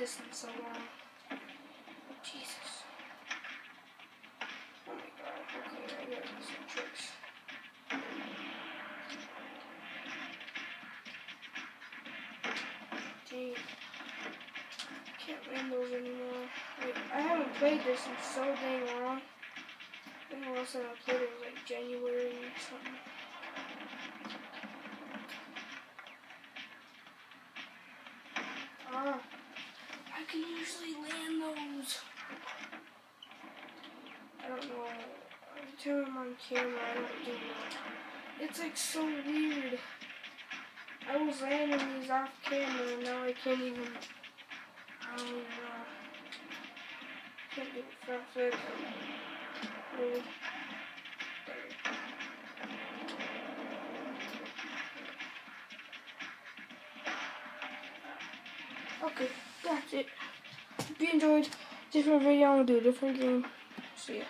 this in so long. Jesus. Oh my god. Okay, I gotta do some tricks. Dang. Can't land those anymore. Like, I haven't played this in so dang long. I think the last time I played it was like January or something. Ah, I can usually land those. I don't know. Every time I'm on camera, I don't do that. It's like so weird. I was landing these off camera and now I can't even. I don't even know. Can't do it front flip. Oh. Okay, that's it. If you enjoyed different video, I'm gonna do a different game. See ya.